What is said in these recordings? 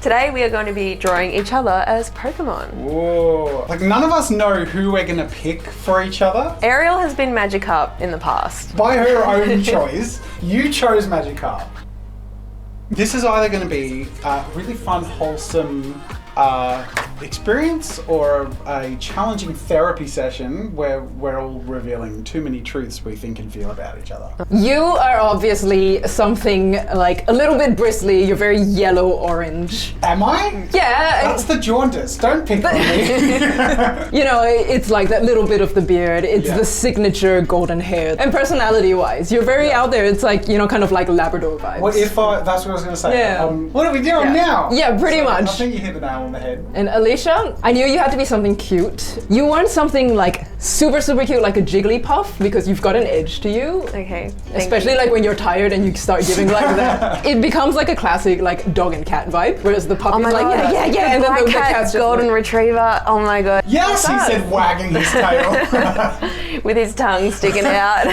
Today we are going to be drawing each other as Pokémon. Whoa. Like none of us know who we're gonna pick for each other. Ariel has been Magikarp in the past. By her own choice, you chose Magikarp. This is either gonna be a really fun, wholesome experience or a challenging therapy session where we're all revealing too many truths we think and feel about each other. You are obviously something like a little bit bristly. You're very yellow-orange. Am I? Yeah. That's the jaundice. Don't pick on me. You know, it's like that little bit of the beard. It's the signature golden hair. And personality-wise, you're very out there. It's like, you know, kind of like Labrador vibes. Well, that's what I was going to say. Yeah. What are we doing now? Yeah, pretty much. I think you hit the nail on the head. And Alicia, I knew you had to be something cute. You weren't something like super cute like a Jigglypuff because you've got an edge to you. Okay. Especially like when you're tired and you start giving like that. It becomes like a classic like dog and cat vibe, whereas the puppy's like, yeah. And then the cat's cat's golden retriever. Oh my god. Yes, he said, wagging his tail. With his tongue sticking out.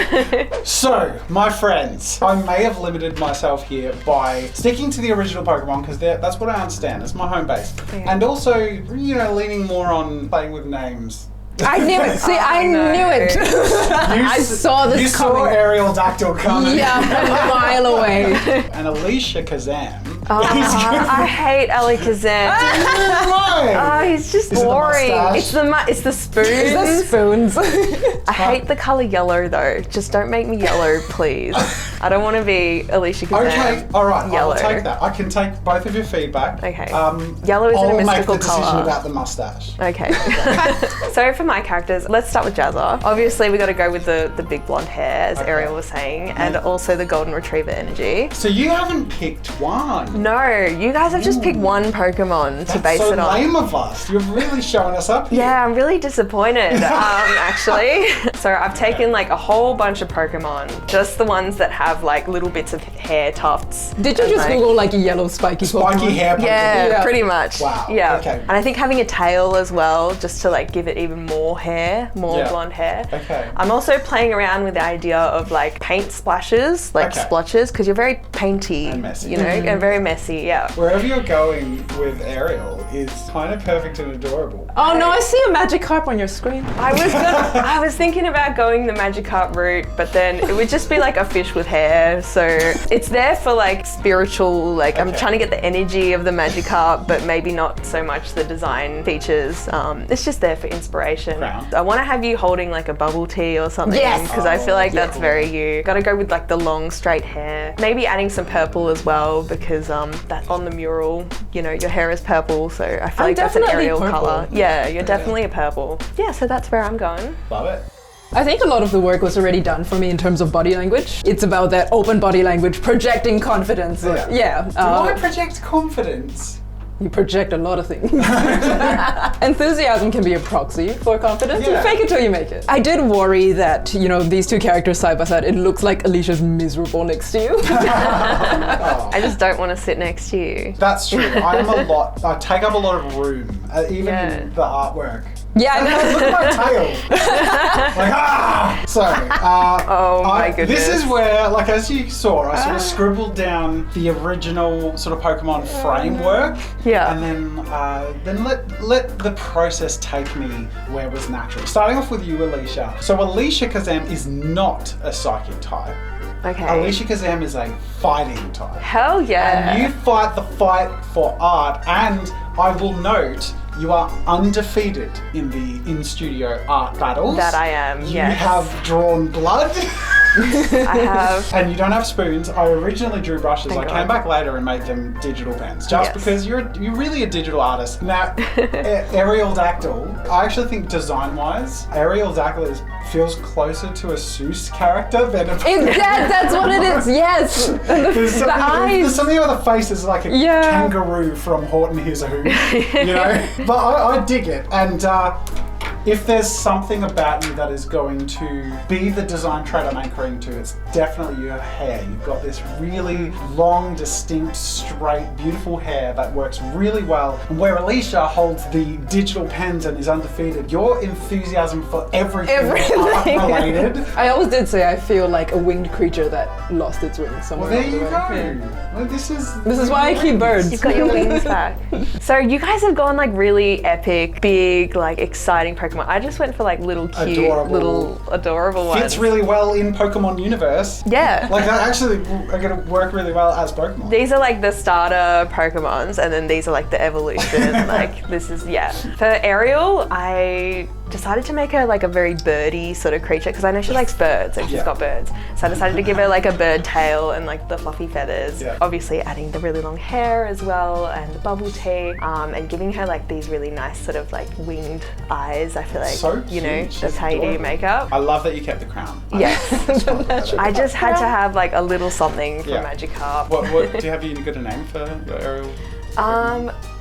So, my friends, I may have limited myself here by sticking to the original Pokemon because that's what I understand. It's my home base. Okay. And also, you know, leaning more on playing with names. I knew it. See, I knew it. I saw this coming. You saw Aerial Dactyl coming. Yeah, a mile away. And Alicia Kazam. I hate Alakazam. Oh, he's just boring. It's the spoons. It's the spoons. I hate the color yellow though. Just don't make me yellow, please. I don't want to be Alicia Kazam. Okay, all right. Yellow. I'll take that. I can take both of your feedback. Okay. Yellow is a mystical I'll make the decision color. about the mustache. Okay. So for my characters, let's start with Jazza. Obviously, we got to go with the big blonde hair, as Ariel was saying, and also the golden retriever energy. So you haven't picked one. No, you guys have just picked one Pokemon to base it on. That's so lame of us. You're really showing us up here. Yeah, I'm really disappointed, actually. So I've taken like a whole bunch of Pokemon, just the ones that have like little bits of hair tufts. Did you just Google like a yellow spiky Pokemon? hair Pokemon? Yeah, pretty much. Wow. Yeah. Okay. And I think having a tail as well, just to like give it even more hair, blonde hair. Okay. I'm also playing around with the idea of like paint splashes, like splotches, because you're very painty, And messy. you know, and very messy. Yeah. Wherever you're going with Ariel is kind of perfect and adorable. Oh no, I see a Magikarp on your screen. I was thinking about going the Magikarp route, but then it would just be like a fish with hair. So it's there for like spiritual, like I'm trying to get the energy of the Magikarp, but maybe not so much the design features. It's just there for inspiration. Crown. I want to have you holding like a bubble tea or something. Yes. Because I feel like that's very you. Gotta go with like the long straight hair. Maybe adding some purple as well because that on the mural, you know, your hair is purple, so I feel like that's an Ariel color. Yeah, you're definitely a purple. Yeah, so that's where I'm going. Love it. I think a lot of the work was already done for me in terms of body language. It's about that open body language, projecting confidence. Yeah. Do I project confidence? You project a lot of things. Enthusiasm can be a proxy for confidence. You fake it till you make it. I did worry that, you know, these two characters side by side, it looks like Alicia's miserable next to you. I just don't want to sit next to you. That's true. I take up a lot of room, even in the artwork. Yeah, no. Look at my tail. So, oh my goodness. This is where, like as you saw, I sort of scribbled down the original sort of Pokemon framework. Yeah. And then let the process take me where it was natural. Starting off with you, Alicia. So Alicia Kazam is not a psychic type. Okay. Alicia Kazam is a fighting type. Hell yeah. And you fight the fight for art, and I will note you are undefeated in the in-studio art battles. That I am, You yes. have drawn blood. I have. And you don't have spoons. I originally drew brushes. Thank I God. came back later and made them digital pens, just because you're really a digital artist. Now, Aerial Dactyl, I actually think design-wise, Aerial Dactyl feels closer to a Seuss character than a... That's what it is, yes. The eyes. There's something about the face is like a kangaroo from Horton Hears a Who, you know? But I dig it. And If there's something about you that is going to be the design trait I'm anchoring to, it's definitely your hair. You've got this really long, distinct, straight, beautiful hair that works really well. And where Alicia holds the digital pens and is undefeated, your enthusiasm for everything. Related. I always did say I feel like a winged creature that lost its wings somewhere. Well, there you along the way. go. Yeah. Well, this is why I keep birds. You've got your wings back. So you guys have gone like really epic, big, like exciting Pokemon. I just went for like little cute, little adorable ones. Fits really well in Pokemon universe. Yeah. Like that actually are going to work really well as Pokemon. These are like the starter Pokemons, and then these are like the evolution. Like this is, yeah. For Ariel, I decided to make her like a very birdy sort of creature because I know she likes birds and she's got birds. So I decided to give her like a bird tail and like the fluffy feathers. Yeah. Obviously adding the really long hair as well and the bubble tea, and giving her like these really nice sort of like winged eyes. I feel like, so you know, that's how you do your makeup. I love that you kept the crown. Yes. I just had to have like a little something from Magikarp. What do you have? You got a name for your Ariel?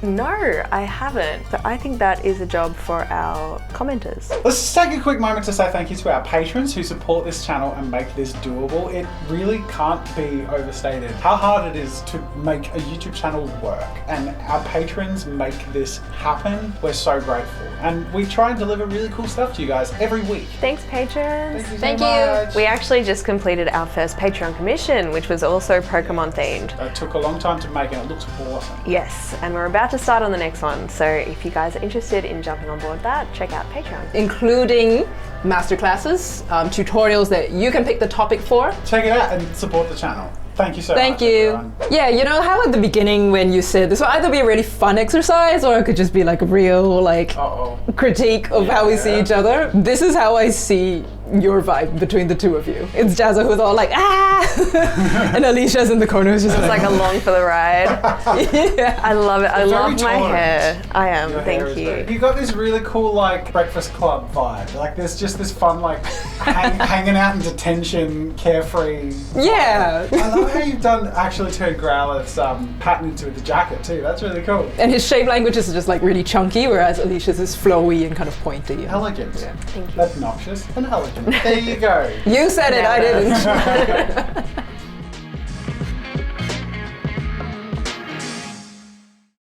No, I haven't. So I think that is a job for our commenters. Let's just take a quick moment to say thank you to our patrons who support this channel and make this doable. It really can't be overstated how hard it is to make a YouTube channel work, and our patrons make this happen. We're so grateful, and we try and deliver really cool stuff to you guys every week. Thanks, patrons. Thank you so much. We actually just completed our first Patreon commission, which was also Pokemon themed. It took a long time to make, and it looks awesome. Yes, and we're about to start on the next one. So if you guys are interested in jumping on board that, check out Patreon. Including masterclasses, tutorials that you can pick the topic for. Check it out and support the channel. Thank you so much. Thank you. Everyone. Yeah, you know how at the beginning when you said this will either be a really fun exercise or it could just be like a real like critique of how we see each other. This is how I see your vibe between the two of you. It's Jazza who's all like, and Alicia's in the corner who's just It's like along for the ride. yeah. I love it. I love my hair. I am. Your Thank you. You got this really cool like Breakfast Club vibe. Like there's just this fun like hanging out in detention, carefree. Yeah. I love how you've actually turned Growlithe's pattern into the jacket too. That's really cool. And his shape language is just like really chunky, whereas Alicia's is flowy and kind of pointy. And, elegant. Yeah. Thank you. Obnoxious and elegant. There you go. You said it, I didn't.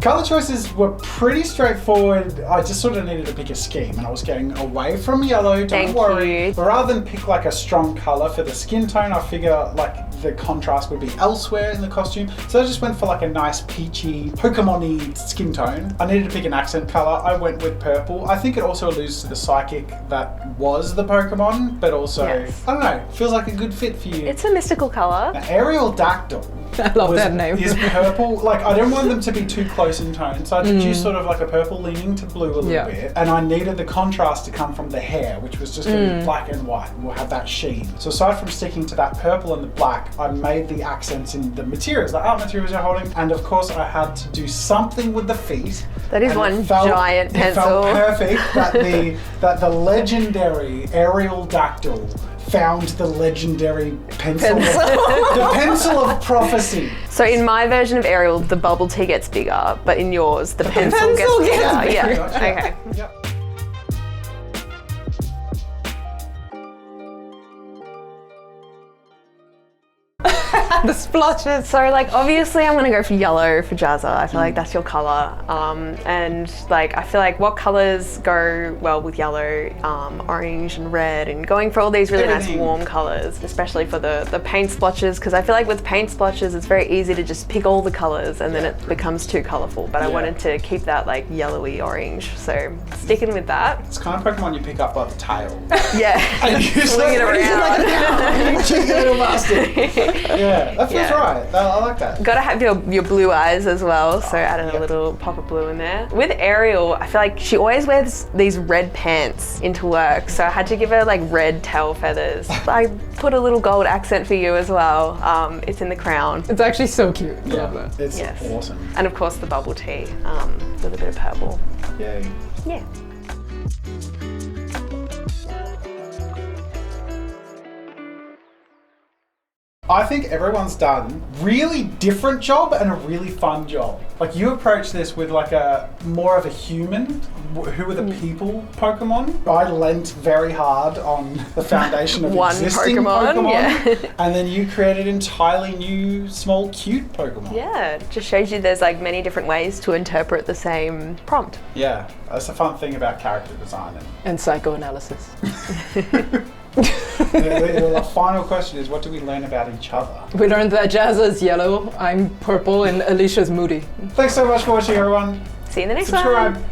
Colour choices were pretty straightforward. I just sort of needed to pick a scheme, and I was getting away from yellow, don't worry. But rather than pick like a strong colour for the skin tone, I figure like the contrast would be elsewhere in the costume. So I just went for like a nice peachy, Pokemon-y skin tone. I needed to pick an accent colour. I went with purple. I think it also alludes to the psychic that was the Pokemon, but also, I don't know, feels like a good fit for you. It's a mystical colour. Now, Aerial Dactyl. I love that name. Is purple. Like, I don't want them to be too close in tone, so I did use sort of like a purple leaning to blue a little bit. And I needed the contrast to come from the hair, which was just going to be black and white, and we'll have that sheen. So aside from sticking to that purple and the black, I made the accents in the materials, the art materials you're holding. And of course, I had to do something with the feet. That is one giant pencil. It felt perfect that the legendary Aerial Dactyl found the legendary pencil. The pencil of prophecy. So in my version of Ariel, the bubble tea gets bigger, but in yours, the pencil gets bigger. Yeah. Okay. Yep. The splotches. So like obviously I'm gonna go for yellow for Jazza. I feel like that's your colour. And like I feel like what colours go well with yellow, orange and red, and going for all these really nice warm colours, especially for the paint splotches, because I feel like with paint splotches it's very easy to just pick all the colours and then it becomes too colourful. But I wanted to keep that like yellowy orange. So sticking with that. It's kind of Pokemon you pick up by the tail. Yeah. And you swing it around. Cheeky little bastard. Yeah, that feels right. I like that. Gotta have your blue eyes as well, so added a little pop of blue in there. With Ariel, I feel like she always wears these red pants into work, so I had to give her like red tail feathers. I put a little gold accent for you as well. It's in the crown. It's actually so cute. I love that. It's awesome. And of course the bubble tea with a bit of purple. Yay. Yeah. I think everyone's done really different job and a really fun job. Like you approach this with like a more of a human, who are the people Pokemon. I lent very hard on the foundation of One existing Pokemon, yeah. and then you created entirely new, small, cute Pokemon. Yeah, it just shows you there's like many different ways to interpret the same prompt. Yeah, that's a fun thing about character design. And psychoanalysis. The final question is, what do we learn about each other? We learned that Jazza's yellow, I'm purple, and Alicia's moody. Thanks so much for watching, everyone. See you in the next Subscribe. one.